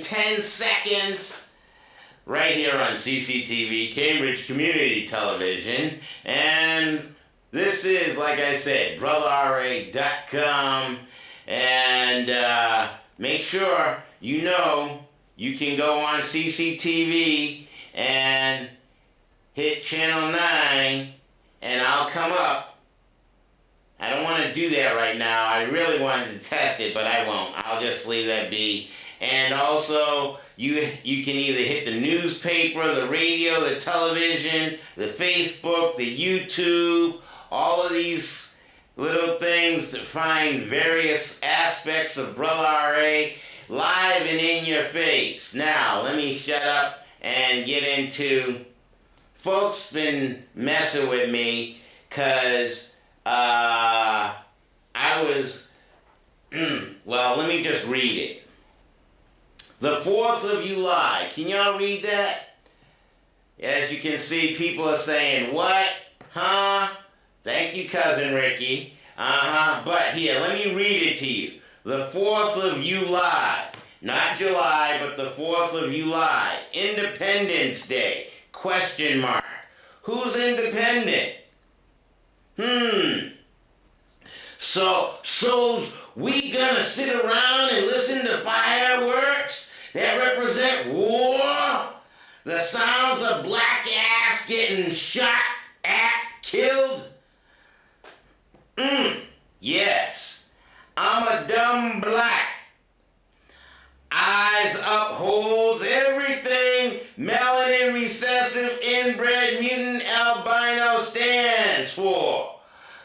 10 seconds right here on CCTV, Cambridge Community Television. And this is, like I said, brotherra.com. And make sure you know you can go on CCTV and hit channel 9 and I'll come up. I don't want to do that right now. I really wanted to test it, but I won't. I'll just leave that be. And also, you can either hit the newspaper, the radio, the television, the Facebook, the YouTube, all of these little things to find various aspects of Brother R.A. live and in your face. Now, let me shut up and get into... Folks been messing with me because I was... well, let me just read it. The 4th of July. Can y'all read that? As you can see, people are saying, what? Huh? Thank you, Cousin Ricky. But here, let me read it to you. The 4th of July. Not July, but the 4th of July. Independence Day. Question mark. Who's independent? So we gonna sit around and listen to fireworks that represent war? The sounds of black ass getting shot at, killed? Yes. I'm a dumb black. Eyes upholds everything melanin recessive inbred mutant albino stands for.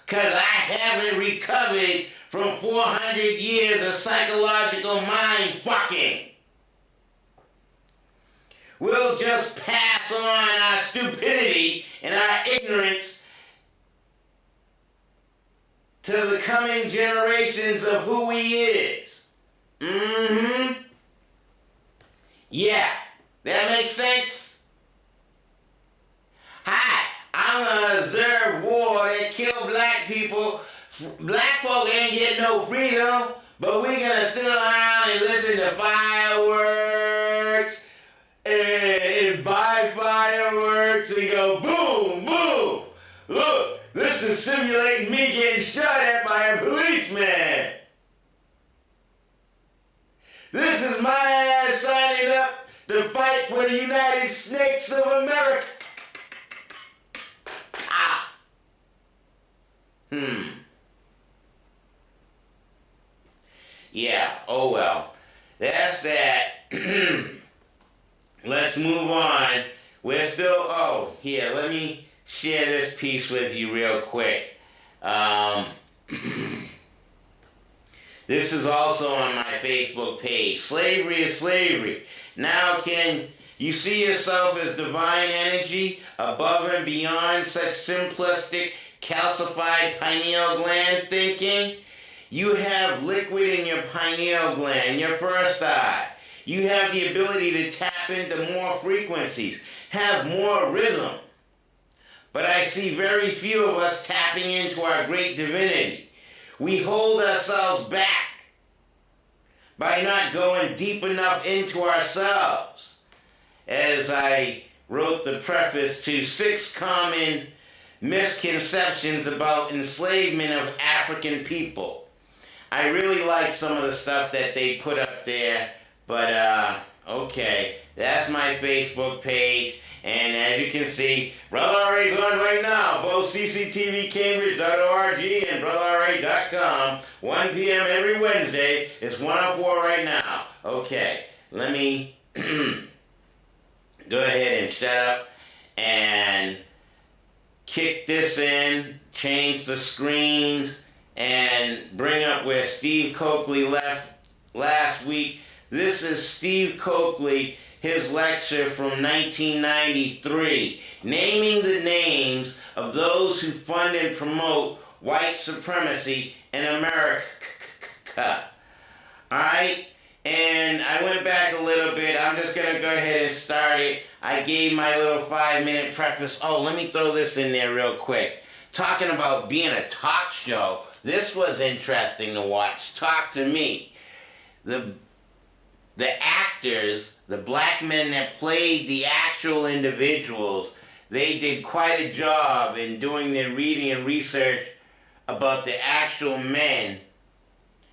Cause I haven't recovered from 400 years of psychological mind fucking. We'll just pass on our stupidity and our ignorance to the coming generations of who he is. Yeah, that makes sense? Hi, I'm gonna observe war that killed black people. Black folk ain't getting no freedom, but we gonna sit around and listen to fireworks and buy fireworks and go boom, boom. Look, this is simulating me getting shot at by a policeman. This is my ass signing up to fight for the United Snakes of America. Yeah, oh well. That's that. Let's move on. We're still, here, let me share this piece with you real quick. This is also on my Facebook page. Slavery is slavery. Now can you see yourself as divine energy above and beyond such simplistic, calcified pineal gland thinking? You have liquid in your pineal gland, your first eye. You have the ability to tap into more frequencies, have more rhythm. But I see very few of us tapping into our great divinity. We hold ourselves back by not going deep enough into ourselves. As I wrote the preface to 6 common misconceptions about enslavement of African people. I really like some of the stuff that they put up there, but okay, that's my Facebook page. And as you can see, Brother R.A.'s on right now, both cctvcambridge.org and brotherra.com, 1 p.m. every Wednesday. It's 1:04 right now. Okay, let me go ahead and shut up and kick this in, change the screens, and bring up where Steve Coakley left last week. This is Steve Coakley, his lecture from 1993, naming the names of those who fund and promote white supremacy in America. Alright? And I went back a little bit. I'm just going to go ahead and start it. I gave my little 5-minute preface. Oh, let me throw this in there real quick. Talking about being a talk show. This was interesting to watch. Talk to me. The act actors, the black men that played the actual individuals, they did quite a job in doing their reading and research about the actual men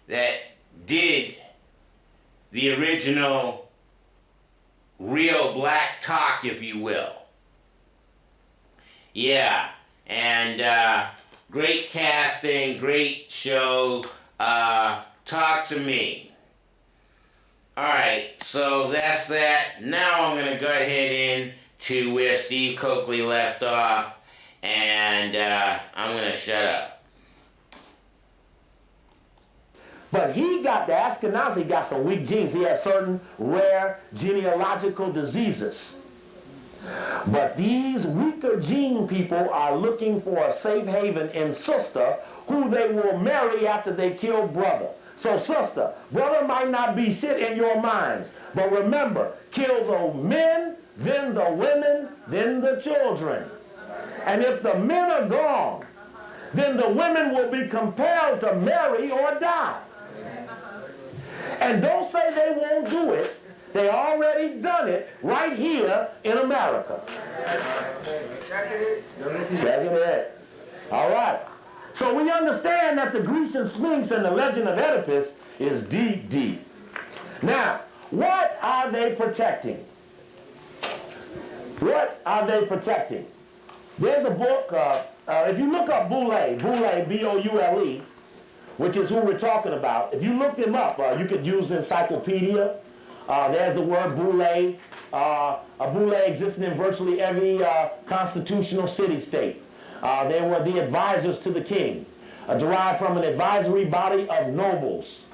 that did the original real black talk, if you will. Yeah, and great casting, great show. Talk to me. Alright, so that's that. Now I'm going to go ahead into where Steve Coakley left off, and I'm going to shut up. But the Ashkenazi got some weak genes. He has certain rare genealogical diseases. But these weaker gene people are looking for a safe haven in sister who they will marry after they kill brother. So sister, brother might not be shit in your minds, but remember, kill the men, then the women, then the children. And if the men are gone, then the women will be compelled to marry or die. And don't say they won't do it. They already done it right here in America. Check it. All right. So we understand that the Grecian Sphinx and the legend of Oedipus is deep, deep. Now, what are they protecting? What are they protecting? There's a book, if you look up Boule, B-O-U-L-E, which is who we're talking about. If you look them up, you could use encyclopedia. There's the word Boule. A Boule existed in virtually every constitutional city-state. They were the advisors to the king, derived from an advisory body of nobles.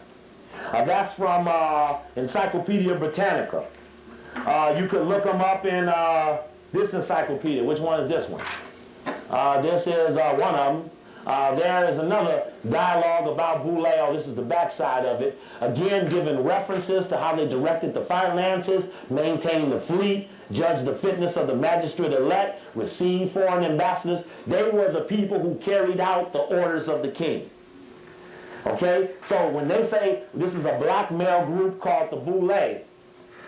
That's from Encyclopedia Britannica. You could look them up in this encyclopedia. Which one is this one? This is one of them. There is another dialogue about Boule. This is the backside of it. Again, giving references to how they directed the finances, maintained the fleet, judged the fitness of the magistrate-elect, received foreign ambassadors. They were the people who carried out the orders of the king. Okay? So when they say this is a black male group called the Boule,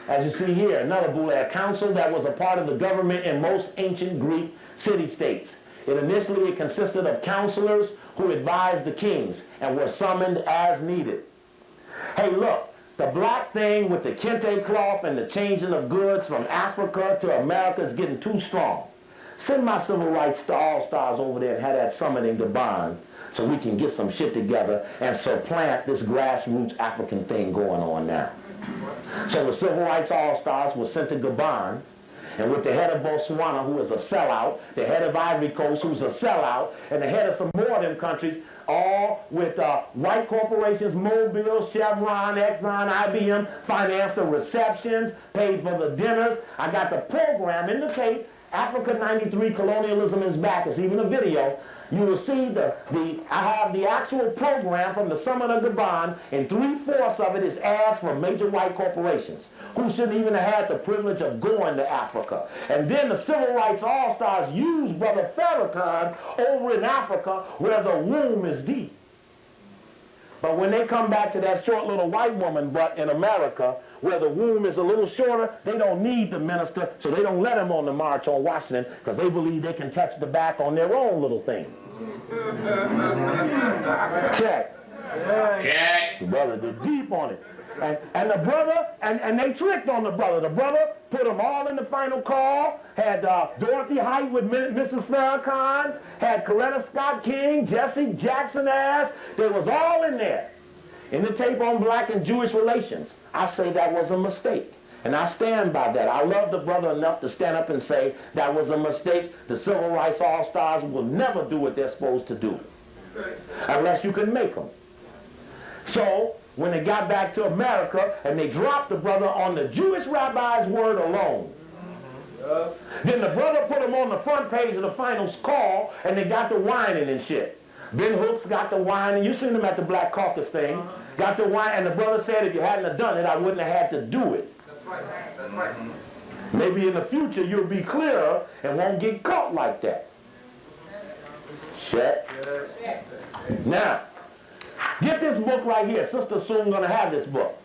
as you see here, another Boule, a council that was a part of the government in most ancient Greek city-states. Initially consisted of counselors who advised the kings and were summoned as needed. Hey, look, the black thing with the kente cloth and the changing of goods from Africa to America is getting too strong. Send my civil rights all-stars over there and have that summit in Gabon so we can get some shit together and supplant this grassroots African thing going on now. So the civil rights all-stars were sent to Gabon, and with the head of Botswana, who is a sellout, the head of Ivory Coast, who's a sellout, and the head of some more of them countries, all with white corporations, Mobile, Chevron, Exxon, IBM, financed the receptions, paid for the dinners. I got the program in the tape, Africa 93, Colonialism is Back. It's even a video. You will see I have the actual program from the summit of Gabon, and 3/4 of it is ads from major white corporations who shouldn't even have had the privilege of going to Africa. And then the civil rights all-stars use Brother Farrakhan over in Africa where the womb is deep. But when they come back to that short little white woman butt in America, where the womb is a little shorter, they don't need the minister, so they don't let him on the march on Washington because they believe they can touch the back on their own little thing. Check. Check. The brother did deep on it. And the brother, and they tricked on the brother. The brother put them all in the final call, had Dorothy Height with Mrs. Farrakhan, had Coretta Scott King, Jesse Jackson ass. They was all in there. In the tape on black and Jewish relations, I say that was a mistake. And I stand by that. I love the brother enough to stand up and say that was a mistake. The civil rights all-stars will never do what they're supposed to do. Unless you can make them. So, when they got back to America and they dropped the brother on the Jewish rabbi's word alone, then the brother put him on the front page of the final call and they got the whining and shit. Ben Hooks got the wine, and you seen him at the Black Caucus thing. Got the wine, and the brother said, if you hadn't have done it, I wouldn't have had to do it. That's right. That's right. Maybe in the future you'll be clearer and won't get caught like that. Check. Now, get this book right here. Sister soon gonna have this book.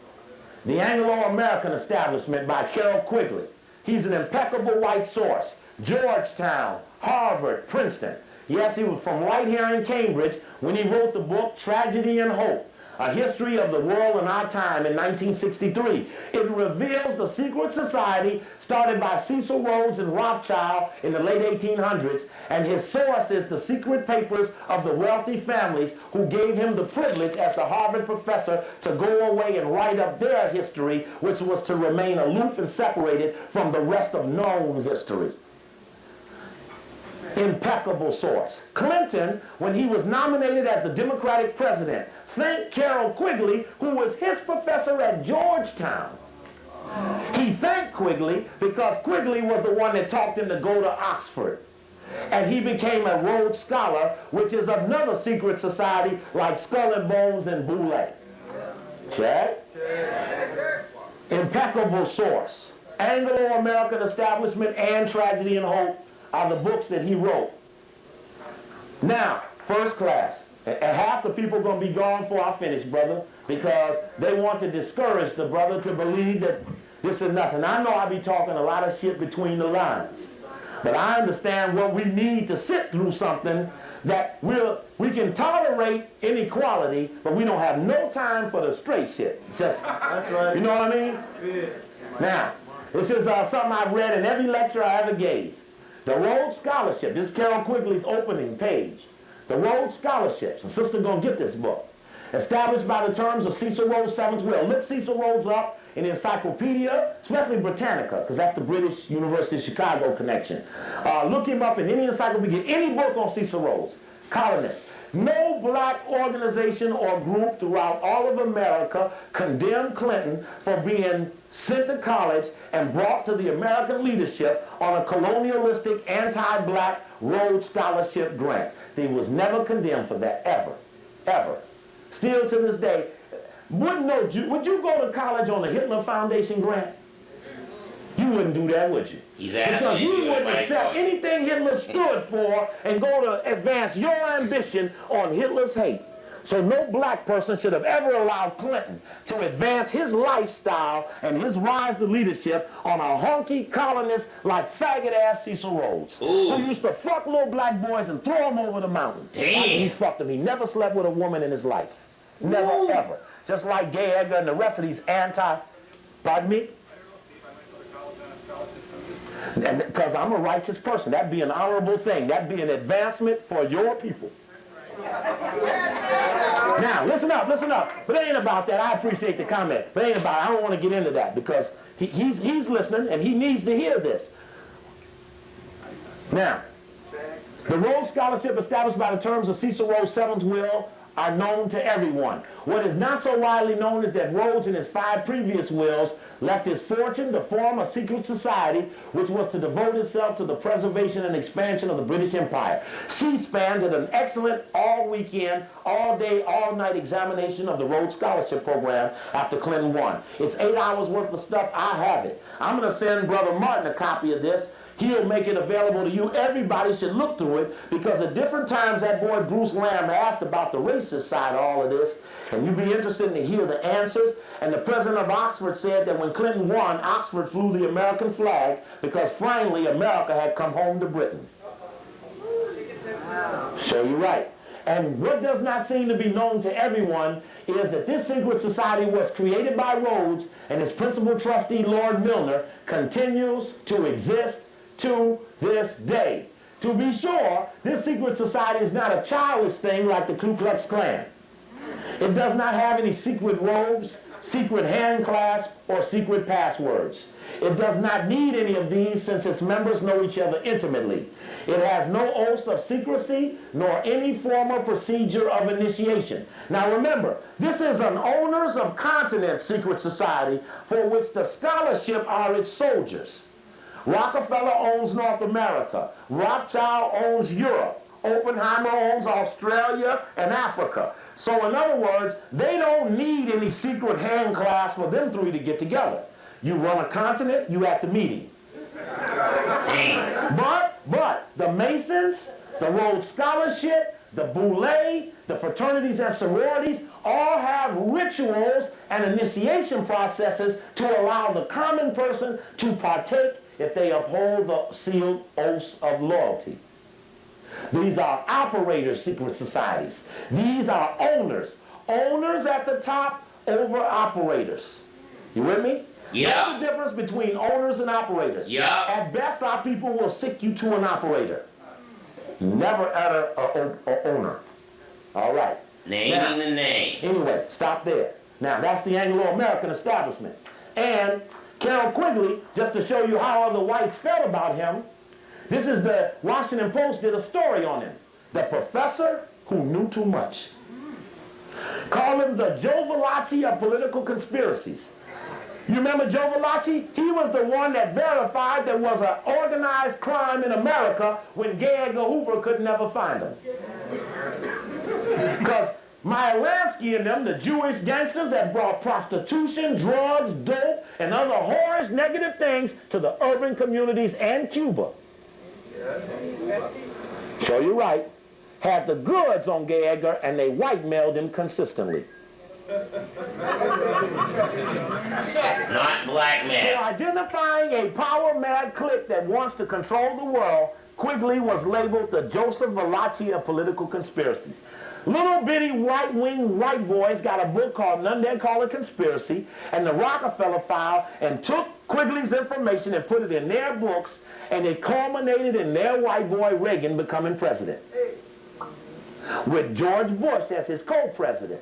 The Anglo-American Establishment by Carroll Quigley. He's an impeccable white source. Georgetown, Harvard, Princeton. Yes, he was from right here in Cambridge when he wrote the book Tragedy and Hope, A History of the World in Our Time in 1963. It reveals the secret society started by Cecil Rhodes and Rothschild in the late 1800s, and his source is the secret papers of the wealthy families who gave him the privilege as the Harvard professor to go away and write up their history, which was to remain aloof and separated from the rest of known history. Impeccable source. Clinton, when he was nominated as the Democratic president, thanked Carroll Quigley, who was his professor at Georgetown. He thanked Quigley because Quigley was the one that taught him to go to Oxford. And he became a Rhodes Scholar, which is another secret society like Skull and Bones and Boule. Check. Impeccable source. Anglo-American Establishment and Tragedy and Hope are the books that he wrote. Now, first class. And half the people are going to be gone before I finish, brother, because they want to discourage the brother to believe that this is nothing. I know I be talking a lot of shit between the lines, but I understand what we need to sit through something that we can tolerate inequality, but we don't have no time for the straight shit. Just, that's right. You know what I mean? Yeah. Now, this is something I've read in every lecture I ever gave. The Rhodes Scholarship, this is Carroll Quigley's opening page. The Rhodes Scholarships, the sister gonna get this book. Established by the terms of Cecil Rhodes' seventh will. Look Cecil Rhodes up in the encyclopedia, especially Britannica, because that's the British University of Chicago connection. Look him up in any encyclopedia, any book on Cecil Rhodes, colonist. No black organization or group throughout all of America condemned Clinton for being sent to college and brought to the American leadership on a colonialistic, anti-black Rhodes Scholarship grant. He was never condemned for that, ever, ever. Still to this day, would you go to college on the Hitler Foundation grant? You wouldn't do that, would you? Because you wouldn't accept anything Hitler stood for and go to advance your ambition on Hitler's hate. So no black person should have ever allowed Clinton to advance his lifestyle and his rise to leadership on a honky colonist like faggot-ass Cecil Rhodes, who used to fuck little black boys and throw them over the mountain. Damn. He fucked them. He never slept with a woman in his life. Never, ever. Just like Gay Edgar and the rest of these pardon me? Because I'm a righteous person. That'd be an honorable thing. That'd be an advancement for your people. Now, listen up. But it ain't about that. I appreciate the comment. But it ain't about it. I don't want to get into that because he's listening and he needs to hear this. Now, the Rhodes Scholarship established by the terms of Cecil Rhodes' seventh will are known to everyone. What is not so widely known is that Rhodes in his 5 previous wills left his fortune to form a secret society which was to devote itself to the preservation and expansion of the British Empire. C-SPAN did an excellent all-weekend, all-day, all-night examination of the Rhodes Scholarship Program after Clinton won. It's 8 hours worth of stuff. I have it. I'm going to send Brother Martin a copy of this. He'll make it available to you. Everybody should look through it because at different times that boy Bruce Lamb asked about the racist side of all of this, and you'd be interested to hear the answers. And the president of Oxford said that when Clinton won, Oxford flew the American flag because finally America had come home to Britain. So you're right. And what does not seem to be known to everyone is that this secret society was created by Rhodes, and its principal trustee, Lord Milner, continues to exist to this day. To be sure, this secret society is not a childish thing like the Ku Klux Klan. It does not have any secret robes, secret hand clasps, or secret passwords. It does not need any of these since its members know each other intimately. It has no oaths of secrecy nor any formal procedure of initiation. Now remember, this is an owners of continents secret society for which the scholarship are its soldiers. Rockefeller owns North America. Rothschild owns Europe. Oppenheimer owns Australia and Africa. So in other words, they don't need any secret hand clasp for them three to get together. You run a continent, you at the meeting. But the Masons, the Rhodes Scholarship, the Boule, the fraternities and sororities, all have rituals and initiation processes to allow the common person to partake if they uphold the sealed oaths of loyalty. These are operators, secret societies. These are owners. Owners at the top over operators. You with me? Yeah. That's the difference between owners and operators. Yeah. At best, our people will sick you to an operator. Never utter a owner. All right. Naming the name. Anyway, stop there. Now, that's the Anglo-American establishment. And Carroll Quigley, just to show you how other whites felt about him, this is the Washington Post did a story on him. The professor who knew too much. Call him the Joe Valachi of political conspiracies. You remember Joe Valachi? He was the one that verified there was an organized crime in America when Gay Edgar Hoover could never find him. Because Meyer Lansky and them, the Jewish gangsters that brought prostitution, drugs, dope, and other horrors, negative things to the urban communities and Cuba. So you're right. Had the goods on Gay Edgar and they white-mailed him consistently. Not blackmail. For identifying a power-mad clique that wants to control the world, Quigley was labeled the Joseph Valachi of political conspiracies. Little bitty right-wing white boys got a book called None Dare Call It Conspiracy and the Rockefeller File and took Quigley's information and put it in their books, and it culminated in their white boy Reagan becoming president, with George Bush as his co-president.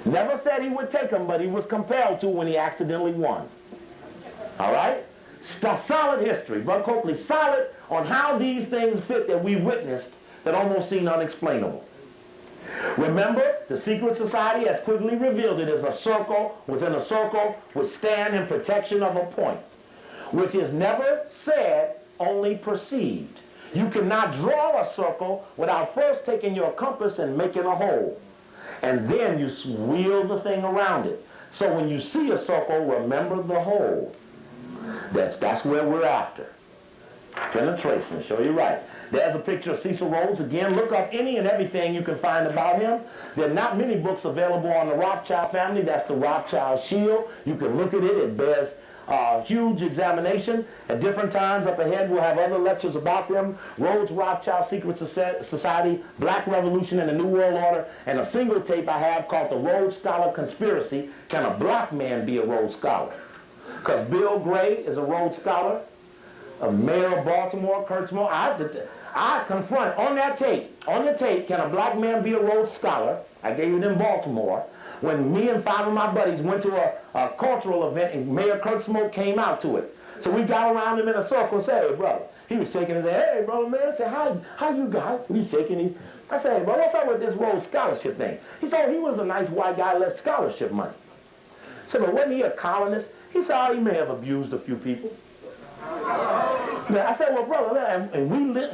Never said he would take him, but he was compelled to when he accidentally won. All right? Solid history. Buck Coakley, solid on how these things fit that we witnessed that almost seemed unexplainable. Remember, the secret society, as Quigley revealed it, is a circle within a circle which stand in protection of a point, which is never said, only perceived. You cannot draw a circle without first taking your compass and making a hole. And then you wheel the thing around it. So when you see a circle, remember the hole. That's where we're after. Penetration, show you right. There's a picture of Cecil Rhodes. Again, look up any and everything you can find about him. There are not many books available on the Rothschild family. That's the Rothschild Shield. You can look at it. It bears huge examination. At different times up ahead, we'll have other lectures about them. Rhodes, Rothschild, Secret Society, Black Revolution and the New World Order, and a single tape I have called the Rhodes Scholar Conspiracy. Can a black man be a Rhodes Scholar? Because Bill Gray is a Rhodes Scholar, a mayor of Baltimore, Kurtzmore. I confront on that tape, can a black man be a Rhodes Scholar? I gave it in Baltimore. When me and 5 of my buddies went to a cultural event and Mayor Kurtzmore came out to it. So we got around him in a circle and said, hey, brother. He was shaking his head, hey, brother, man. I said, how you guys? He's shaking his. I said, hey, bro, what's up with this Rhodes Scholarship thing? He said, oh, he was a nice white guy, left scholarship money. I said, but wasn't he a colonist? He said, oh, he may have abused a few people. Now, I said, well, brother, and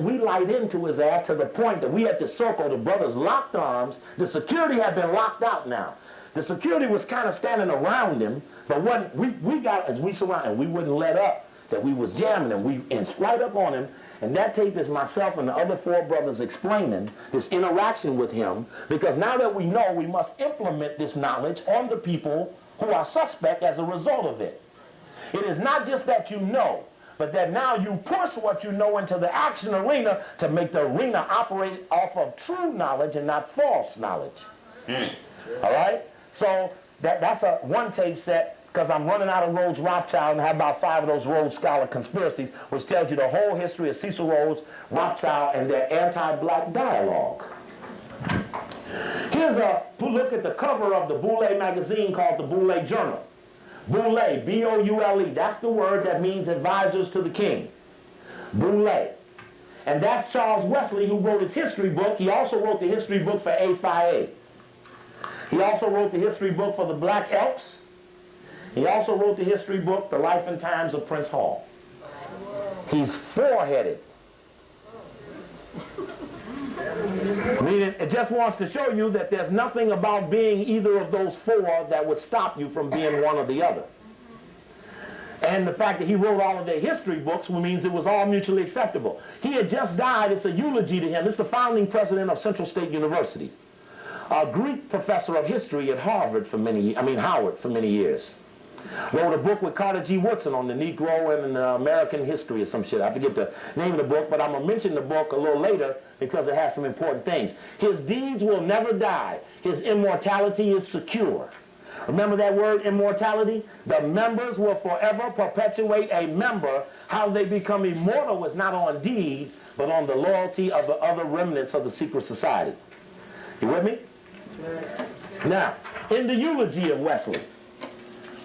we light into his ass to the point that we had to circle the brothers locked arms. The security had been locked out now. The security was kind of standing around him, but when we got, as we surrounded, and we wouldn't let up, that we was jamming him. We inched right up on him, and that tape is myself and the other 4 brothers explaining this interaction with him, because now that we know, we must implement this knowledge on the people who are suspect as a result of it. It is not just that you know, but that now you push what you know into the action arena to make the arena operate off of true knowledge and not false knowledge. All right? So that's a one tape set, because I'm running out of Rhodes Rothschild and have about 5 of those Rhodes Scholar Conspiracies, which tells you the whole history of Cecil Rhodes, Rothschild, and their anti-black dialogue. Here's a look at the cover of the Boule magazine called the Boule Journal. Boule, B-O-U-L-E, that's the word that means advisors to the king. Boule. And that's Charles Wesley, who wrote his history book. He also wrote the history book for A-Phi-A. He also wrote the history book for the Black Elks. He also wrote the history book, The Life and Times of Prince Hall. He's 4-headed. Meaning, it just wants to show you that there's nothing about being either of those 4 that would stop you from being one or the other. And And the fact that he wrote all of their history books means it was all mutually acceptable. He had just died. It's a eulogy to him. It's the founding president of Central State University, a Greek professor of history at Howard for many years. Wrote a book with Carter G. Woodson on the Negro and American history or some shit. I forget the name of the book, but I'm going to mention the book a little later because it has some important things. His deeds will never die. His immortality is secure. Remember that word, immortality? The members will forever perpetuate a member. How they become immortal is not on deed, but on the loyalty of the other remnants of the secret society. You with me? Now, in the eulogy of Wesley,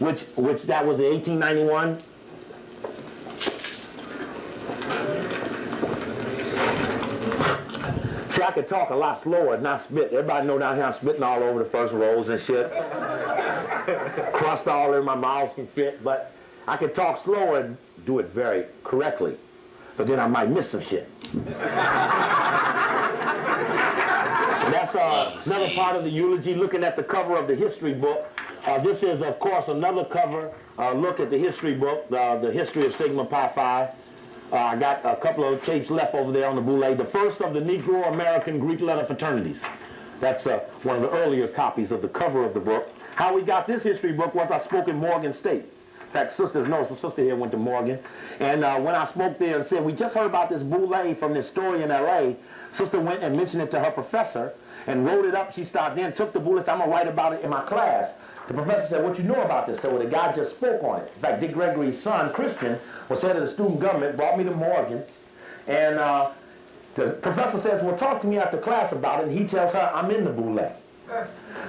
which that was in 1891. See, I could talk a lot slower and not spit. Everybody know down here I'm spitting all over the first rows and shit. Crust all in my mouth and shit, but I could talk slower and do it very correctly. But then I might miss some shit. That's another part of the eulogy, looking at the cover of the history book. This is, of course, another cover look at the history book, the history of Sigma Pi Phi. I got a couple of tapes left over there on the Boule. The first of the Negro American Greek letter fraternities. That's one of the earlier copies of the cover of the book. How we got this history book was I spoke in Morgan State. In fact, sisters know, so sister here went to Morgan. And when I spoke there and said, we just heard about this Boule from this story in L.A., sister went and mentioned it to her professor and wrote it up. She started then took the Boule and said, I'm going to write about it in my class. The professor said, what you know about this? I said, well, the guy just spoke on it. In fact, Dick Gregory's son, Christian, was head of the student government, brought me to Morgan. And the professor says, well, talk to me after class about it. And he tells her, I'm in the Boule.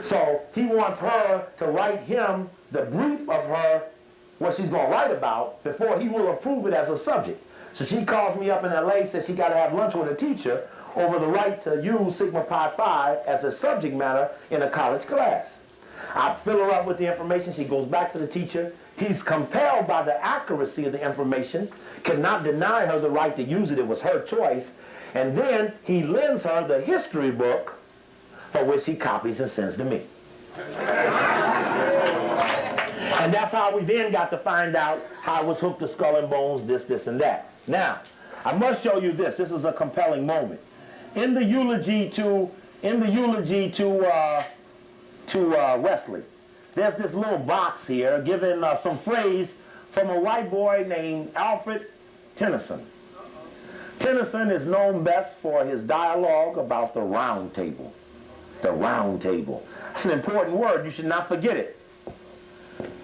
So he wants her to write him the brief of her, what she's going to write about, before he will approve it as a subject. So she calls me up in L.A., says she got to have lunch with a teacher over the right to use Sigma Pi Phi as a subject matter in a college class. I fill her up with the information. She goes back to the teacher. He's compelled by the accuracy of the information, cannot deny her the right to use it. It was her choice. And then he lends her the history book, for which he copies and sends to me. And that's how we then got to find out how it was hooked to Skull and Bones, this, and that. Now, I must show you this. This is a compelling moment. In the eulogy to Wesley, there's this little box here giving some phrase from a white boy named Alfred Tennyson. Tennyson is known best for his dialogue about the round table. The round table. It's an important word. You should not forget it.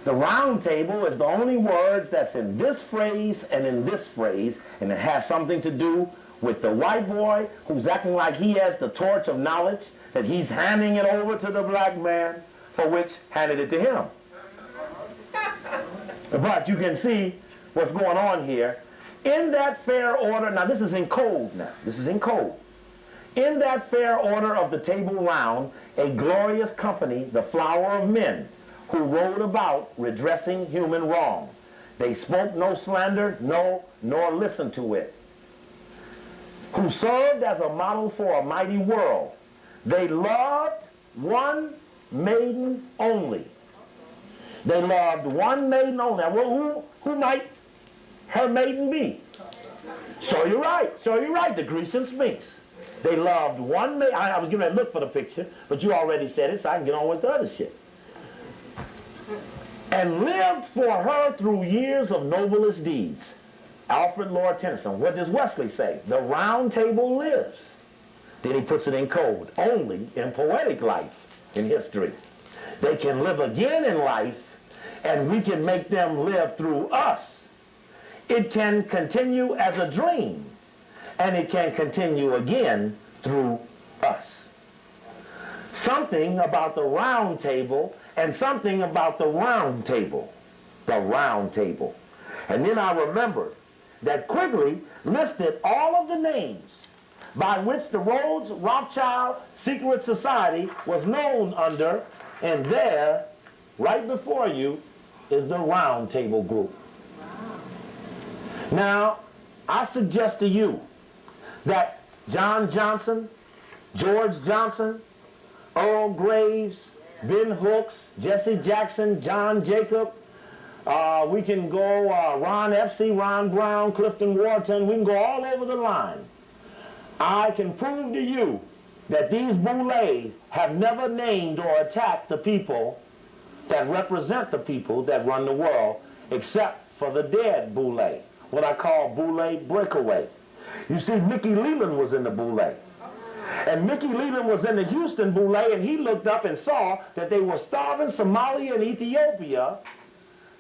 The round table is the only words that's in this phrase and in this phrase, and it has something to do with the white boy who's acting like he has the torch of knowledge, that he's handing it over to the black man, for which handed it to him. But you can see what's going on here. In that fair order, now this is in code now, this is in code. In that fair order of the table round, a glorious company, the flower of men, who rode about redressing human wrong. They spoke no slander, no, nor listened to it. Who served as a model for a mighty world. They loved one maiden only. They loved one maiden only. Now, well, who might her maiden be? So you're right, the Grecian Sphinx. They loved one maiden. I was getting ready to look for the picture, but you already said it, so I can get on with the other shit. And lived for her through years of noblest deeds. Alfred Lord Tennyson. What does Wesley say? The round table lives. Then he puts it in code. Only in poetic life, in history. They can live again in life, and we can make them live through us. It can continue as a dream, and it can continue again through us. Something about the round table and something about the round table. The round table. And then I remembered that Quigley listed all of the names by which the Rhodes Rothschild secret society was known under, and there, right before you, is the Round Table Group. Now, I suggest to you that John Johnson, George Johnson, Earl Graves, Ben Hooks, Jesse Jackson, John Jacob, We can go Ron Epstein, Ron Brown, Clifton Wharton. We can go all over the line. I can prove to you that these Boulets have never named or attacked the people that represent the people that run the world, except for the dead Boule, what I call Boule breakaway. You see, Mickey Leland was in the Boule. And Mickey Leland was in the Houston Boule, and he looked up and saw that they were starving Somalia and Ethiopia,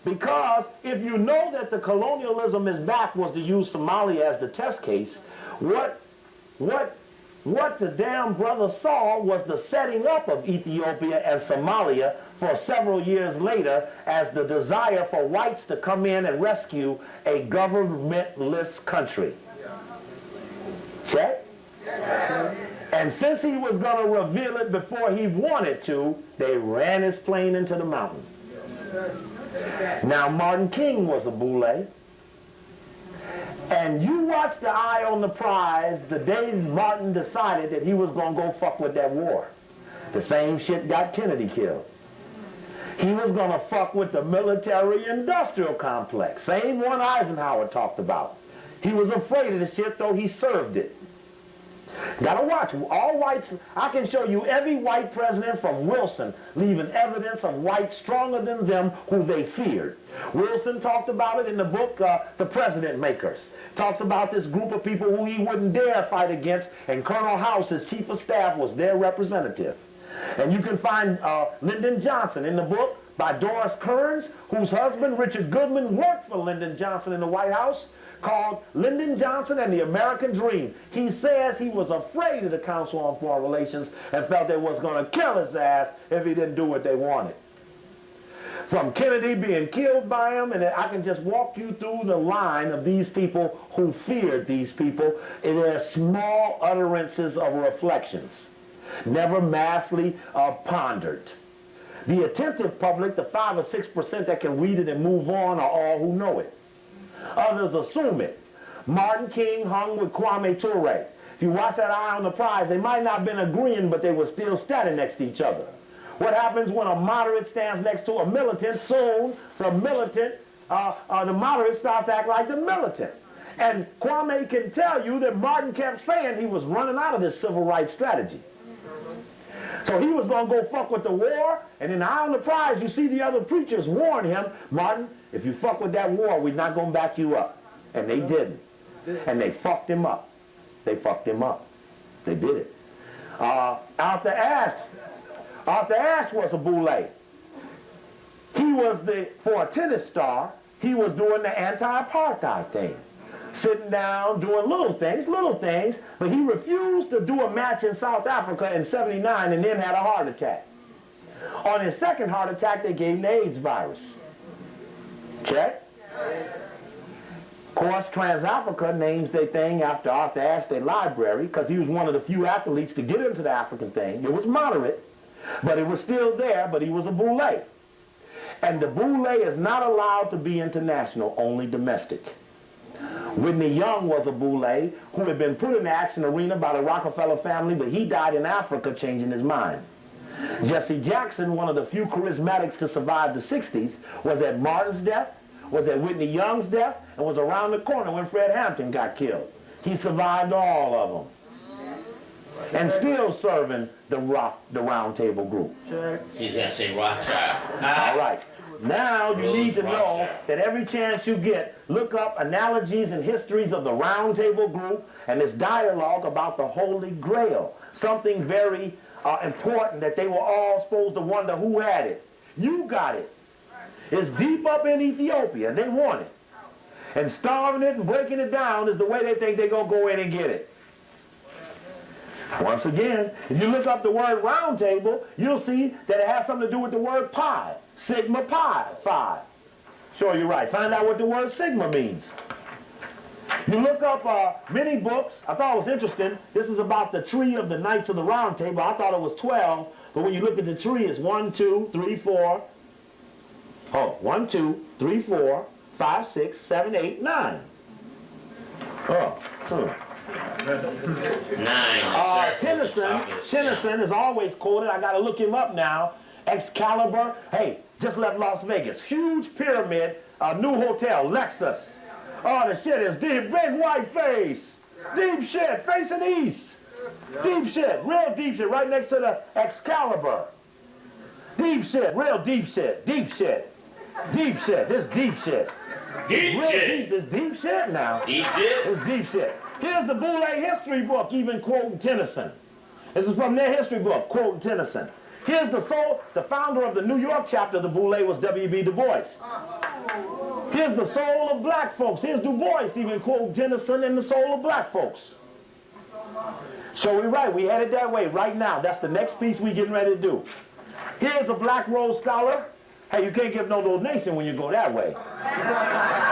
because if you know that the colonialism is back was to use Somalia as the test case, what the damn brother saw was the setting up of Ethiopia and Somalia for several years later as the desire for whites to come in and rescue a governmentless country. Check? And since he was going to reveal it before he wanted to, they ran his plane into the mountain. Now, Martin King was a Boule. And you watch the eye on the prize the day Martin decided that he was going to go fuck with that war. The same shit got Kennedy killed. He was going to fuck with the military-industrial complex. Same one Eisenhower talked about. He was afraid of the shit, though he served it. Gotta watch. All whites, I can show you every white president from Wilson leaving evidence of whites stronger than them who they feared. Wilson talked about it in the book, The President Makers. Talks about this group of people who he wouldn't dare fight against, and Colonel House, his chief of staff, was their representative. And you can find Lyndon Johnson in the book by Doris Kearns, whose husband, Richard Goodman, worked for Lyndon Johnson in the White House, called Lyndon Johnson and the American Dream. He says he was afraid of the Council on Foreign Relations and felt they was going to kill his ass if he didn't do what they wanted. From Kennedy being killed by him, and I can just walk you through the line of these people who feared these people in their small utterances of reflections, never massively pondered. The attentive public, the 5 or 6% that can read it and move on, are all who know it. Others assume it. Martin King hung with Kwame Ture. If you watch that eye on the prize, they might not have been agreeing, but they were still standing next to each other. What happens when a moderate stands next to a militant? Soon, the moderate starts to act like the militant. And Kwame can tell you that Martin kept saying he was running out of this civil rights strategy. So he was going to go fuck with the war, and in the eye on the prize, you see the other preachers warn him, Martin, if you fuck with that war, we're not going to back you up. And they didn't. And they fucked him up. They fucked him up. They did it. Arthur Ashe was a Boule. He was for a tennis star, he was doing the anti-apartheid thing. Sitting down, doing little things, but he refused to do a match in South Africa in '79 and then had a heart attack. On his second heart attack, they gave him the AIDS virus. Check? Of course, Trans-Africa names their thing after Arthur Ashe, their library, because he was one of the few athletes to get into the African thing. It was moderate, but it was still there, but he was a Boule. And the Boule is not allowed to be international, only domestic. Whitney Young was a Boule who had been put in the action arena by the Rockefeller family, but he died in Africa changing his mind. Jesse Jackson, one of the few charismatics to survive the 60s, was at Martin's death, was at Whitney Young's death, and was around the corner when Fred Hampton got killed. He survived all of them. And still serving the Round Table group. He's going to say Rothschild. All right. Now you need to know that every chance you get, look up analogies and histories of the Round Table group and this dialogue about the Holy Grail. Something very important that they were all supposed to wonder who had it. You got it. It's deep up in Ethiopia, and they want it. And starving it and breaking it down is the way they think they're going to go in and get it. Once again, if you look up the word round table, you'll see that it has something to do with the word pi. Sigma pi, phi. Sure, you're right. Find out what the word sigma means. You look up many books. I thought it was interesting. This is about the tree of the Knights of the Round Table. I thought it was 12, but when you look at the tree, it's 1, 2, 3, 4. Oh, 1, 2, 3, 4, 5, 6, 7, 8, 9. Oh, 9. Tennyson is always quoted. I got to look him up now. Excalibur. Hey, just left Las Vegas. Huge pyramid, a new hotel, Lexus. Oh, the shit is deep, big white face. Deep shit, facing east. Deep shit, real deep shit, right next to the Excalibur. Deep shit, real deep shit, deep shit. Deep shit, this deep shit. Deep Real shit. deep, it's deep shit now. Deep shit? It's deep shit. Here's the Boule history book, even quoting Tennyson. This is from their history book, quoting Tennyson. Here's the founder of the New York chapter of the Boule was W.B. Du Bois. Here's the soul of black folks. Here's Du Bois even quoting Tennyson and the soul of black folks. So we're right, we headed that way right now. That's the next piece we getting ready to do. Here's a Black Rose Scholar. Hey, you can't give no donation when you go that way.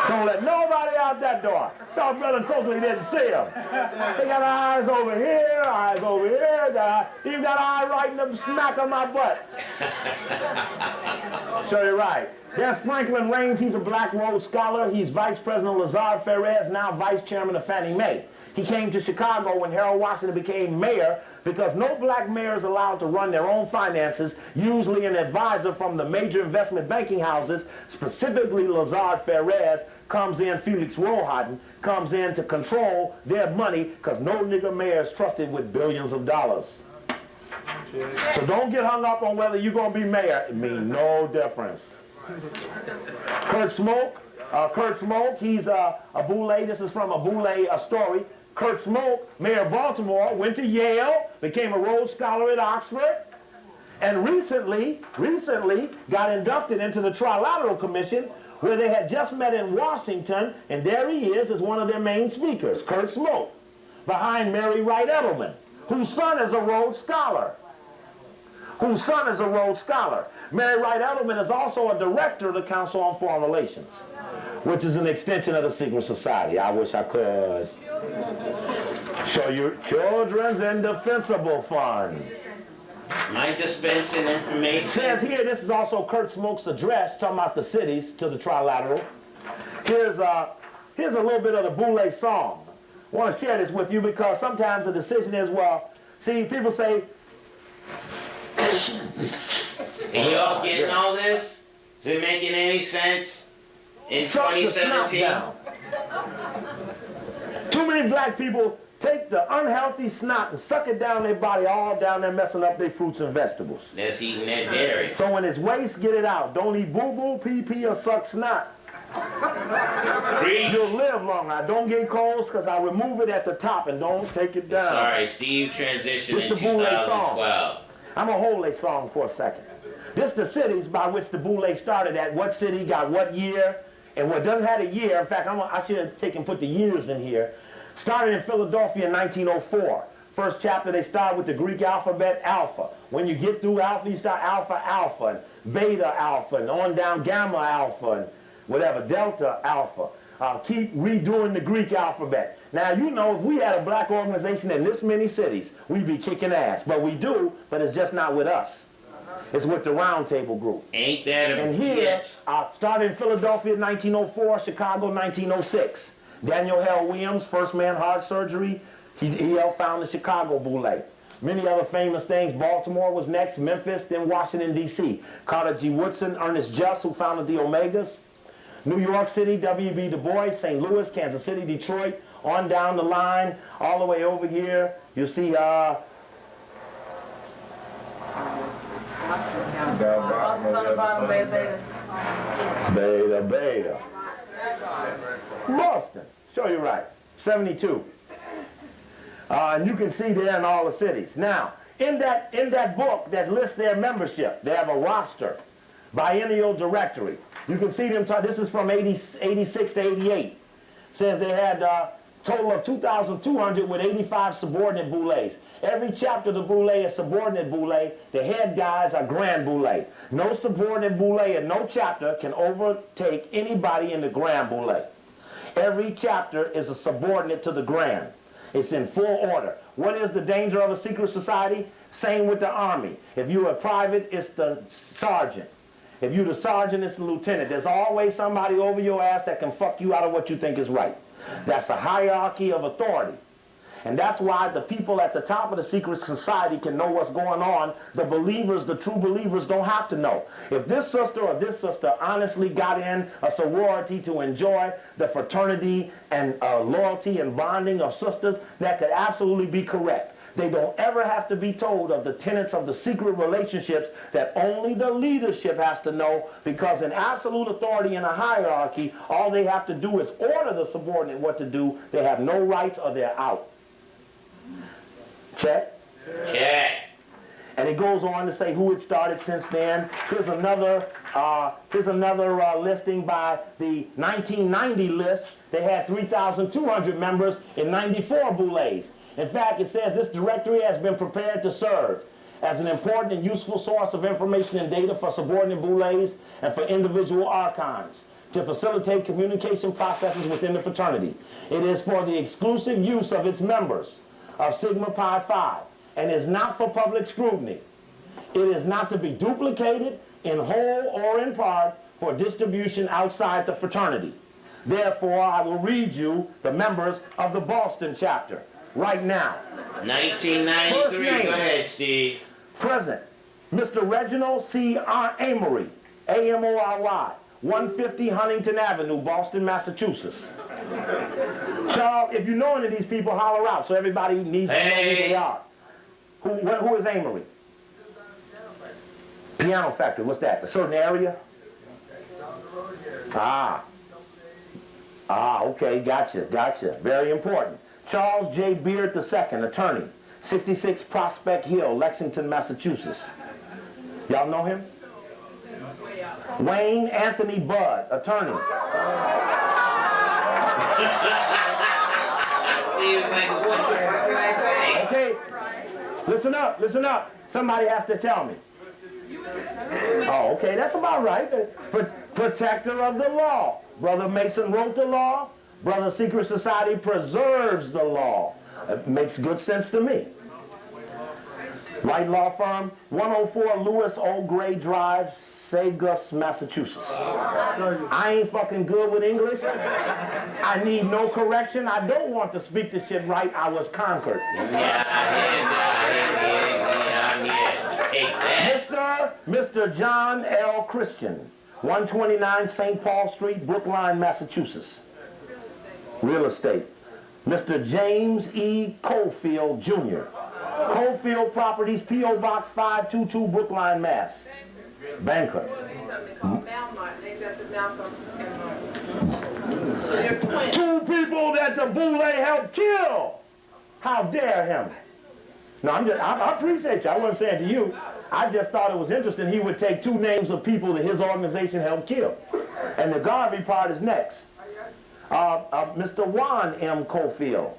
Don't let nobody out that door. Thought Brother Coakley didn't see him. They got eyes over here, eyes over here. Even got an eye right in the smack of my butt. So you're right. There's Franklin Raines. He's a Black Rose Scholar. He's Vice President Lazard Perez, now Vice Chairman of Fannie Mae. He came to Chicago when Harold Washington became mayor because no black mayor is allowed to run their own finances. Usually an advisor from the major investment banking houses, specifically Lazard Perez, comes in, Felix Rohatyn, comes in to control their money because no nigger mayor is trusted with billions of dollars. So don't get hung up on whether you're going to be mayor. It means no difference. Kurt Smoke, he's a Boule. This is from a Boule story. Kurt Smoke, mayor of Baltimore, went to Yale, became a Rhodes Scholar at Oxford, and recently got inducted into the Trilateral Commission, where they had just met in Washington, and there he is as one of their main speakers, Kurt Smoke, behind Mary Wright Edelman, whose son is a Rhodes Scholar. Mary Wright Edelman is also a director of the Council on Foreign Relations, which is an extension of the secret society. I wish I could. So your Children's Indefensible Fund. Am I dispensing information? Says here, this is also Kurt Smoke's address, talking about the cities to the Trilateral. Here's a little bit of the Boule song. I want to share this with you because sometimes the decision is, well, see, people say, and y'all getting all this? Is it making any sense in 2017? Too many black people take the unhealthy snot and suck it down their body, all down there messing up their fruits and vegetables. That's eating that dairy. So when it's waste, get it out. Don't eat boo-boo, pee-pee, or suck snot. Preach. You'll live longer. Don't get colds because I remove it at the top and don't take it down. Sorry, Steve transitioned in the Boule 2012. I'm going to hold a song for a second. This the cities by which the Boule started at, what city got what year, and what doesn't have a year. In fact, I should have taken put the years in here. Started in Philadelphia in 1904. First chapter, they start with the Greek alphabet, alpha. When you get through alpha, you start alpha, alpha, and beta, alpha, and on down gamma, alpha, and whatever, delta, alpha. Keep redoing the Greek alphabet. Now, you know, if we had a black organization in this many cities, we'd be kicking ass. But we do, but it's just not with us. It's with the Round Table Group. Ain't that a And here, started in Philadelphia in 1904, Chicago 1906. Daniel Hale Williams, first man heart surgery. He helped found the Chicago Boule. Many other famous things. Baltimore was next, Memphis, then Washington, D.C. Carter G. Woodson, Ernest Just, who founded the Omegas. New York City, W.B. Du Bois, St. Louis, Kansas City, Detroit, on down the line, all the way over here. You see, Beta. Boston. Show you right. 72. And you can see there in all the cities. Now, in that book that lists their membership, they have a roster, biennial directory. You can see them. This is from 86 to 88. Says they had a total of 2,200 with 85 subordinate boules. Every chapter of the boule is subordinate boule. The head guys are grand boule. No subordinate boule and no chapter can overtake anybody in the grand boule. Every chapter is a subordinate to the grand. It's in full order. What is the danger of a secret society? Same with the Army. If you're a private, it's the sergeant. If you're the sergeant, it's the lieutenant. There's always somebody over your ass that can fuck you out of what you think is right. That's a hierarchy of authority. And that's why the people at the top of the secret society can know what's going on. The believers, the true believers, don't have to know. If this sister or this sister honestly got in a sorority to enjoy the fraternity and loyalty and bonding of sisters, that could absolutely be correct. They don't ever have to be told of the tenets of the secret relationships that only the leadership has to know, because in absolute authority in a hierarchy, all they have to do is order the subordinate what to do. They have no rights or they're out. Check? Check. And it goes on to say who it started since then. Here's another listing by the 1990 list. They had 3,200 members in 94 boules. In fact, it says this directory has been prepared to serve as an important and useful source of information and data for subordinate boules and for individual archons to facilitate communication processes within the fraternity. It is for the exclusive use of its members of Sigma Pi Phi and is not for public scrutiny. It is not to be duplicated in whole or in part for distribution outside the fraternity. Therefore, I will read you the members of the Boston chapter right now. 1993. Go ahead, Steve. Present, Mr. Reginald C. Amory, A-M-O-R-Y, 150 Huntington Avenue, Boston, Massachusetts. Charles, if you know any of these people, holler out so everybody needs to know who they are. Who is Amory? Piano factory, what's that? A certain area? Okay, gotcha. Very important. Charles J. Beard II, attorney, 66 Prospect Hill, Lexington, Massachusetts. Y'all know him? Wayne Anthony Budd, attorney. Okay, listen up. Somebody has to tell me. Oh, okay, that's about right. Protector of the law. Brother Mason wrote the law. Brother Secret Society preserves the law. It makes good sense to me. Right law firm, 104 Lewis O. Gray Drive, Saugus, Massachusetts. I ain't fucking good with English. I need no correction. I don't want to speak the shit right. I was conquered. Mr. John L. Christian, 129 St. Paul Street, Brookline, Massachusetts. Real estate. Mr. James E. Cofield, Jr. Cofield Properties, P.O. Box 522, Brookline, Mass. Banker. Two people that the Boule helped kill. How dare him? No, I appreciate you. I wasn't saying to you. I just thought it was interesting he would take two names of people that his organization helped kill. And the Garvey part is next. Mr. Juan M. Cofield,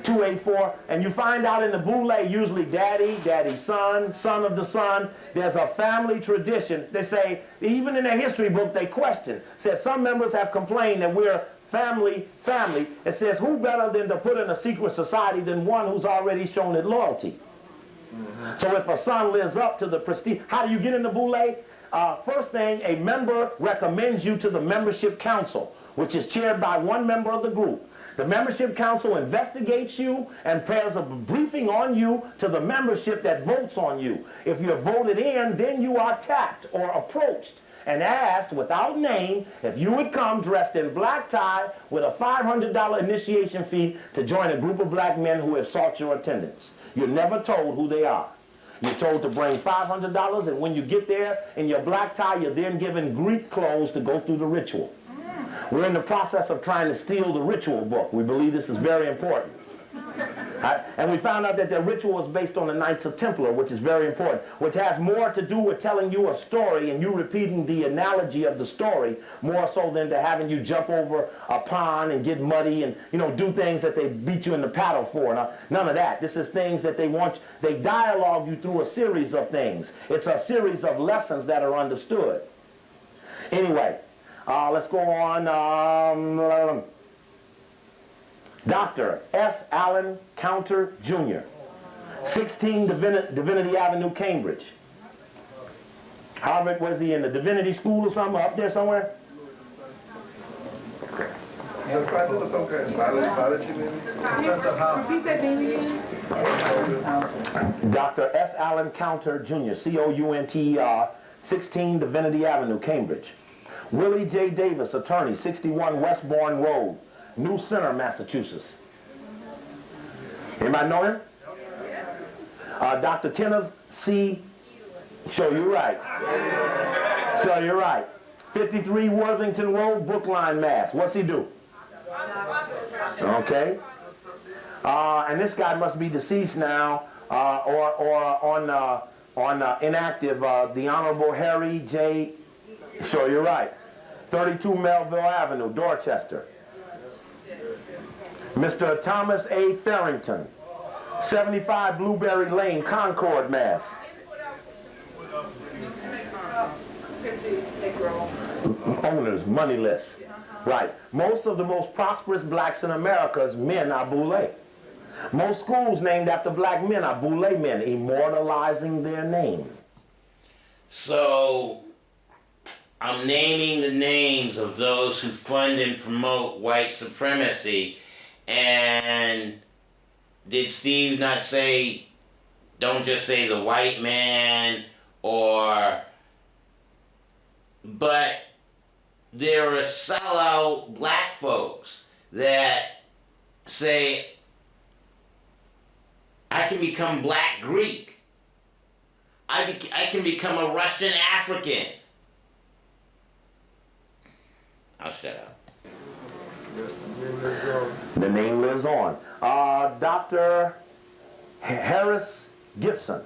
284, and you find out in the Boule, usually daddy's son, son of the son. There's a family tradition. They say, even in their history book, they question. Says some members have complained that we're family. It says, who better than to put in a secret society than one who's already shown it loyalty? So if a son lives up to the prestige, how do you get in the Boule? First thing, a member recommends you to the membership council, which is chaired by one member of the group. The membership council investigates you and prepares a briefing on you to the membership that votes on you. If you're voted in, then you are tapped or approached and asked without name if you would come dressed in black tie with a $500 initiation fee to join a group of black men who have sought your attendance. You're never told who they are. You're told to bring $500, and when you get there in your black tie, you're then given Greek clothes to go through the ritual. We're in the process of trying to steal the ritual book. We believe this is very important. And we found out that the ritual is based on the Knights of Templar, which is very important, which has more to do with telling you a story and you repeating the analogy of the story more so than to having you jump over a pond and get muddy and, do things that they beat you in the paddle for. Now, none of that. This is things that they dialogue you through a series of things. It's a series of lessons that are understood. Anyway, let's go on. Dr. S. Allen Counter, Jr., 16 Divinity Avenue, Cambridge. Harvard, was he in the Divinity School or something up there somewhere? The scientists of some kind, biology maybe? Professor Howe. Repeat that name again. Dr. S. Allen Counter, Jr., C-O-U-N-T-E-R, 16 Divinity Avenue, Cambridge. Willie J. Davis, attorney, 61 Westbourne Road, New Center, Massachusetts. Anybody know him? Dr. Kenneth C. Show you right. Show you right. 53 Worthington Road, Brookline, Mass. What's he do? Okay. And this guy must be deceased now, or on inactive. The Honorable Harry J. Show you right. 32 Melville Avenue, Dorchester. Mr. Thomas A. Farrington, 75 Blueberry Lane, Concord, Mass. Owners, moneyless. Right. Most of the most prosperous blacks in America's men are Boule. Most schools named after black men are Boule men, immortalizing their name. So, I'm naming the names of those who fund and promote white supremacy. And did Steve not say, don't just say the white man, but there are sellout black folks that say, I can become black Greek. I can become a Russian African. I'll shut up. The name lives on. Dr. Harris Gibson,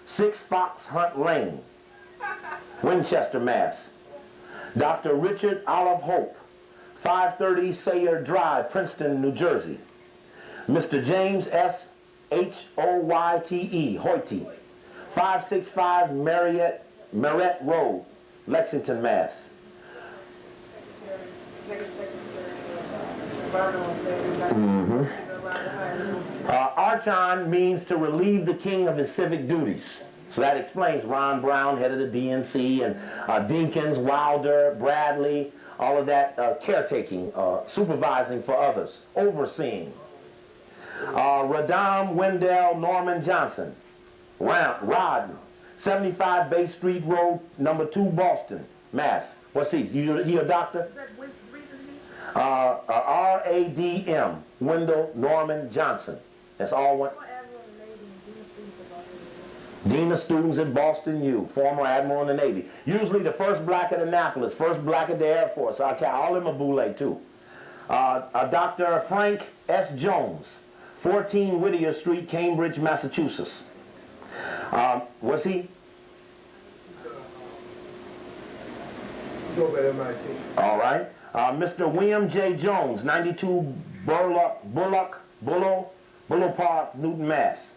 6 Fox Hunt Lane, Winchester, Mass. Dr. Richard Olive Hope, 530 Sayre Drive, Princeton, New Jersey. Mr. James S. Hoyte, Hoyte, 565 Marriott Road, Lexington, Mass. Archon means to relieve the king of his civic duties. So that explains Ron Brown, head of the DNC, and Dinkins, Wilder, Bradley, all of that caretaking, supervising for others, overseeing. Radam Wendell Norman Johnson, Rod, 75 Bay Street Road, number 2, Boston, Mass. What's he? He a doctor? R-A-D-M, Wendell Norman Johnson. That's all one. Dean of Students at Boston U, former Admiral in the Navy. Usually the first black at Annapolis, first black at the Air Force. All of them are Boule too. Dr. Frank S. Jones, 14 Whittier Street, Cambridge, Massachusetts. Was he? All right. Mr. William J. Jones, 92 Bullock Park, Newton, Mass.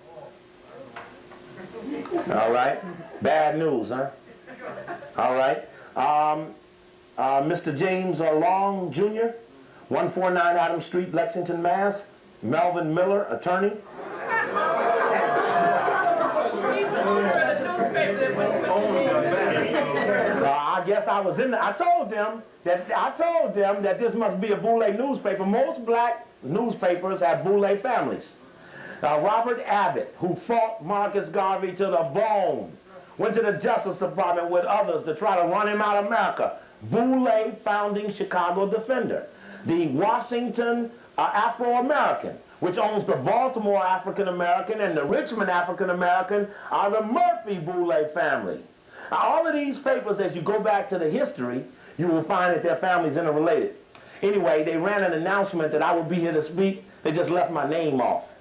All right. Bad news, huh? All right. Mr. James Long, Jr., 149 Adams Street, Lexington, Mass. Melvin Miller, attorney. I guess I was in there. I told them that this must be a Boule newspaper. Most black newspapers have Boule families. Robert Abbott, who fought Marcus Garvey to the bone, went to the Justice Department with others to try to run him out of America. Boule, founding Chicago defender. The Washington Afro-American, which owns the Baltimore African-American and the Richmond African-American, are the Murphy Boule family. Now, all of these papers, as you go back to the history, you will find that their families interrelated. Anyway, they ran an announcement that I would be here to speak. They just left my name off.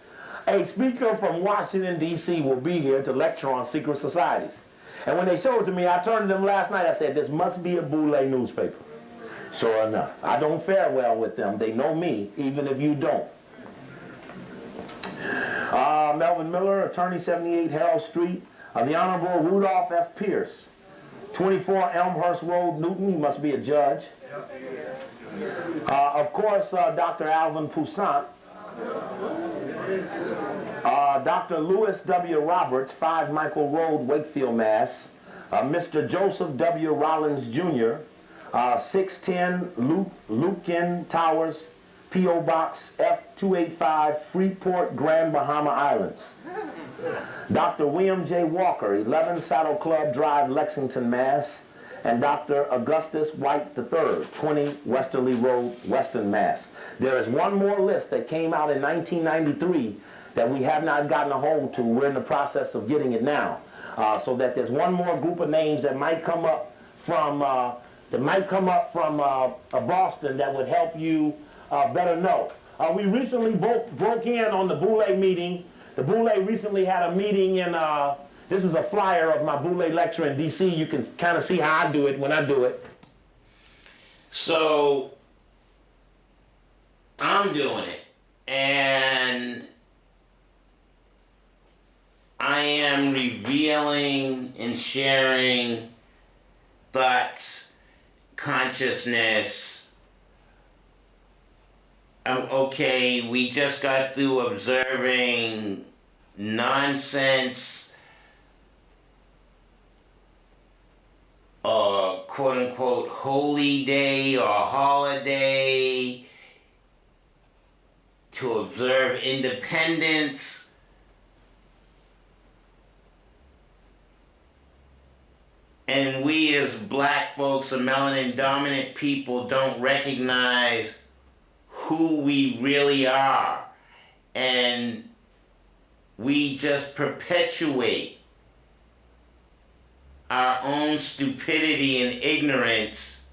A speaker from Washington, D.C. will be here to lecture on secret societies. And when they showed it to me, I turned to them last night. I said, this must be a Boule newspaper. Sure enough. I don't fare well with them. They know me, even if you don't. Melvin Miller, attorney, 78 Harold Street. The Honorable Rudolph F. Pierce, 24 Elmhurst Road, Newton. He must be a judge. Of course, Dr. Alvin Poussaint. Dr. Lewis W. Roberts, 5 Michael Road, Wakefield, Mass. Mr. Joseph W. Rollins, Jr., 610 Lucan Towers, P.O. Box F285, Freeport, Grand Bahama Islands. Dr. William J. Walker, 11 Saddle Club Drive, Lexington, Mass. And Dr. Augustus White III, 20 Westerly Road, Western Mass. There is one more list that came out in 1993 that we have not gotten a hold to. We're in the process of getting it now. So that there's one more group of names that might come up from Boston that would help you better know. We recently broke in on the Boule meeting. The Boule recently had a meeting in, this is a flyer of my Boule lecture in D.C. You can kind of see how I do it when I do it. So, I'm doing it, and I am revealing and sharing thoughts, consciousness. Okay, we just got through observing nonsense or quote unquote holy day or holiday to observe independence. And we as black folks, or melanin dominant people, don't recognize who we really are. And we just perpetuate our own stupidity and ignorance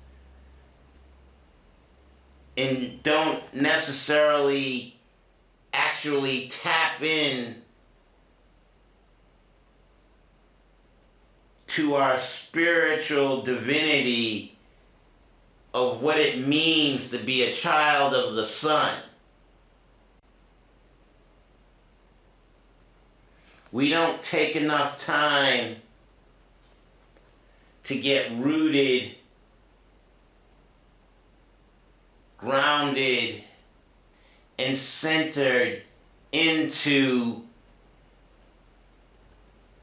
and don't necessarily actually tap in to our spiritual divinity of what it means to be a child of the sun. We don't take enough time to get rooted, grounded, and centered into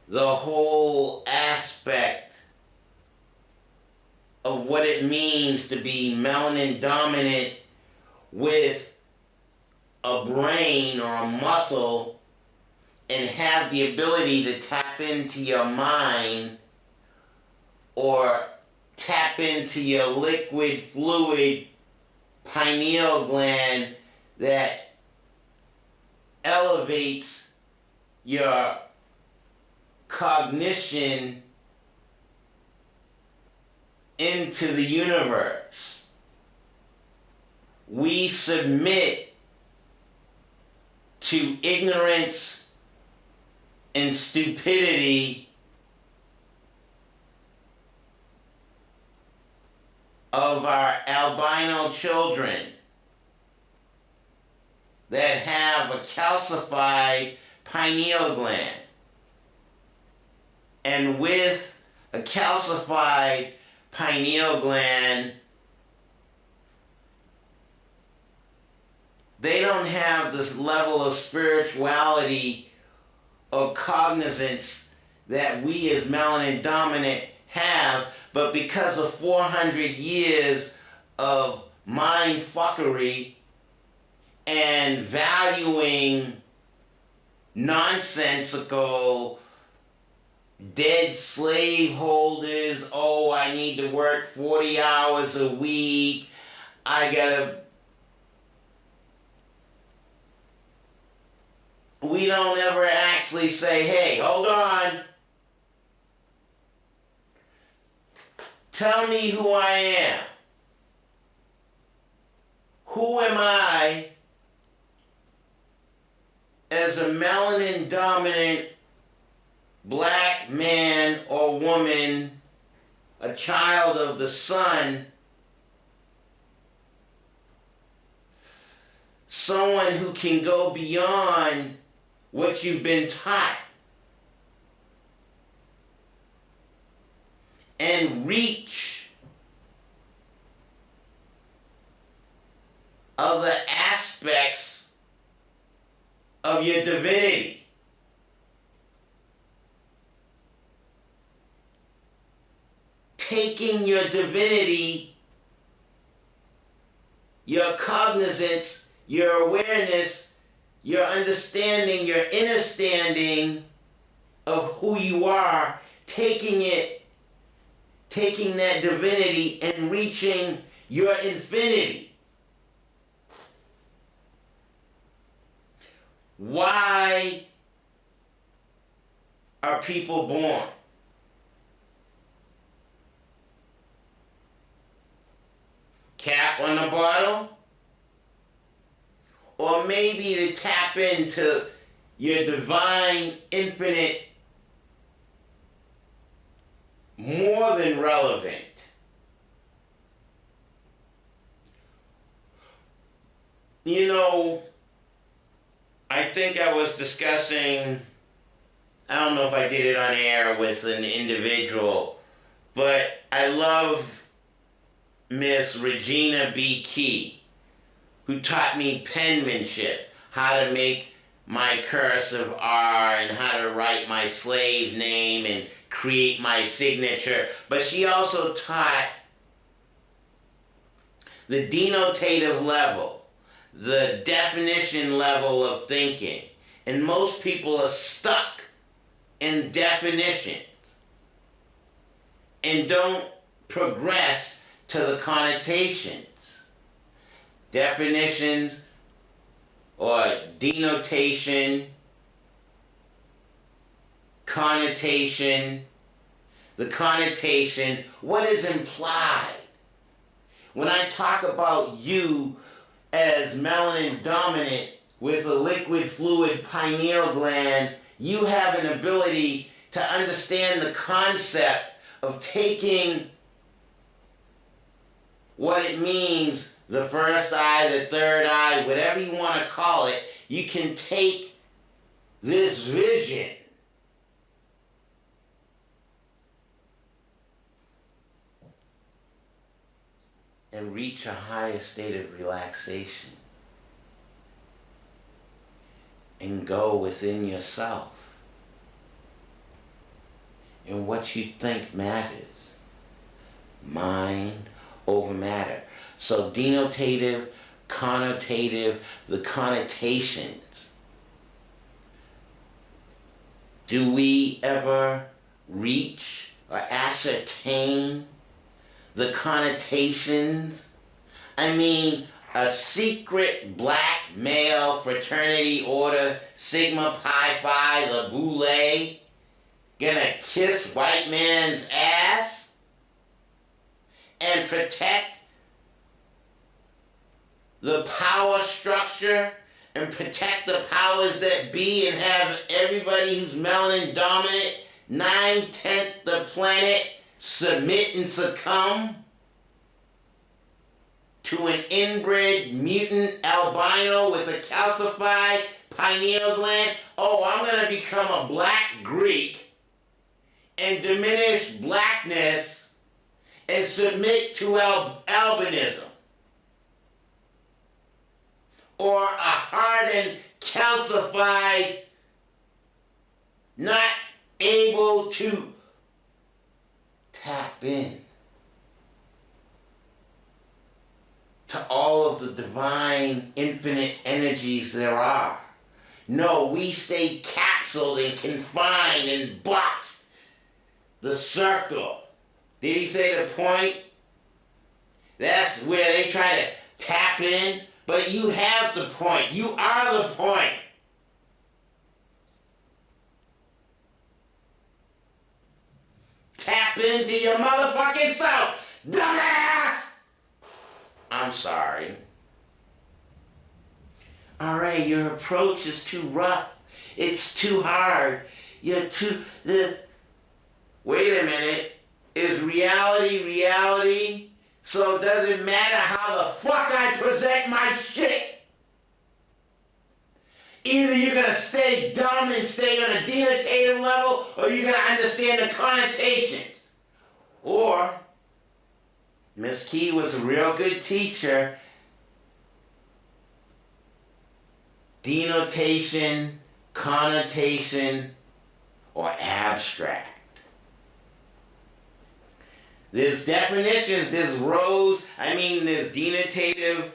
the whole aspect of what it means to be melanin dominant with a brain or a muscle and have the ability to tap into your mind or tap into your liquid fluid pineal gland that elevates your cognition into the universe. We submit to ignorance and stupidity of our albino children that have a calcified pineal gland. And with a calcified pineal gland, they don't have this level of spirituality or cognizance that we as melanin dominant have, but because of 400 years of mind fuckery and valuing nonsensical dead slaveholders, oh, I need to work 40 hours a week, we don't ever actually say, hey, hold on. Tell me who I am. Who am I as a melanin dominant black man or woman, a child of the sun, someone who can go beyond what you've been taught and reach other aspects of your divinity. Taking your divinity, your cognizance, your awareness, your understanding, your understanding of who you are, taking that divinity and reaching your infinity. Why are people born? Cap on the bottle? Or maybe to tap into your divine, infinite, more than relevant. You know, I think I was discussing, I don't know if I did it on air with an individual, but I love Miss Regina B. Key, who taught me penmanship, how to make my cursive R and how to write my slave name and create my signature. But she also taught the denotative level, the definition level of thinking. And most people are stuck in definitions and don't progress to the connotations. Definitions or denotation, connotation, the connotation, what is implied? When I talk about you as melanin dominant with a liquid fluid pineal gland, you have an ability to understand the concept of taking what it means, the first eye, the third eye, whatever you want to call it. You can take this vision and reach a higher state of relaxation and go within yourself and what you think matters. Mind over matter. So denotative, connotative, the connotations. Do we ever reach or ascertain the connotations? I mean, a secret black male fraternity order, Sigma Pi Phi, the Boule, gonna kiss white man's ass and protect the power structure and protect the powers that be and have everybody who's melanin dominant, 9/10 the planet, submit and succumb to an inbred mutant albino with a calcified pineal gland? Oh, I'm going to become a black Greek and diminish blackness and submit to albinism. Or a hardened, calcified, not able to tap in to all of the divine, infinite energies there are. No, we stay capsuled and confined and boxed. The circle. Did he say the point? That's where they try to tap in, but you have the point. You are the point. Tap into your motherfucking self, dumbass! I'm sorry. Alright, your approach is too rough. It's too hard. Wait a minute. Is reality reality? So it doesn't matter how the fuck I present my shit. Either you're gonna stay dumb and stay on a denotative level, or you're gonna understand the connotations. Or, Miss Key was a real good teacher. Denotation, connotation, or abstract. There's definitions, there's rows, there's denotative,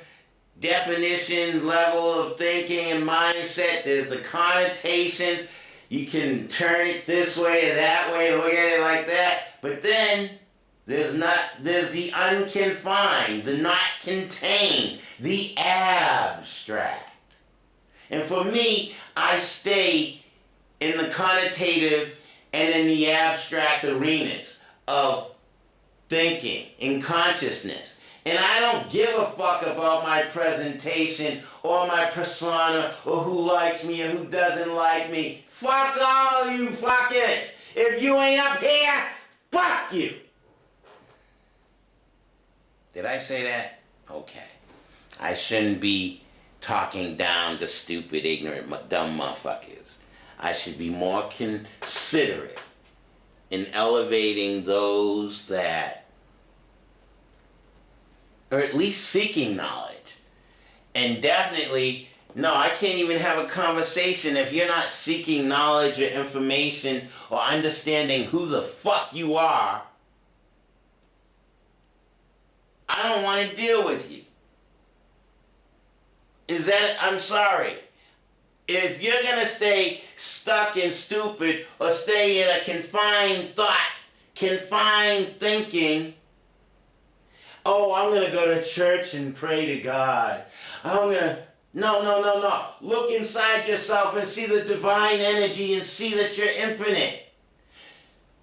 definition, level of thinking and mindset. There's the connotations. You can turn it this way or that way, look at it like that. But then there's the unconfined, the not contained, the abstract. And for me, I stay in the connotative and in the abstract arenas of thinking, in consciousness. And I don't give a fuck about my presentation or my persona or who likes me or who doesn't like me. Fuck all you fuckers. If you ain't up here, fuck you. Did I say that? Okay. I shouldn't be talking down to stupid, ignorant, dumb motherfuckers. I should be more considerate in elevating those that are at least seeking knowledge. And definitely, no, I can't even have a conversation if you're not seeking knowledge or information or understanding who the fuck you are. I don't want to deal with you. I'm sorry. If you're going to stay stuck and stupid or stay in a confined thought, confined thinking, oh, I'm going to go to church and pray to God. No. Look inside yourself and see the divine energy and see that you're infinite.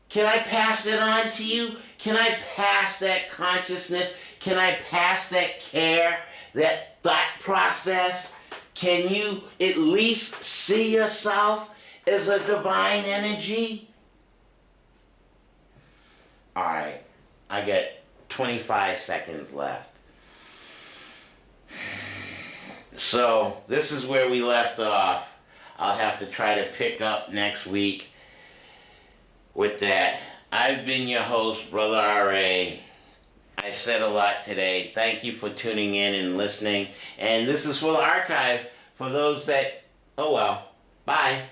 Can I pass it on to you? Can I pass that consciousness? Can I pass that care, that thought process? Can you at least see yourself as a divine energy? All right, I got 25 seconds left. So this is where we left off. I'll have to try to pick up next week with that. I've been your host, Brother R.A. I said a lot today. Thank you for tuning in and listening. And this is for the archive for those that, oh well, bye.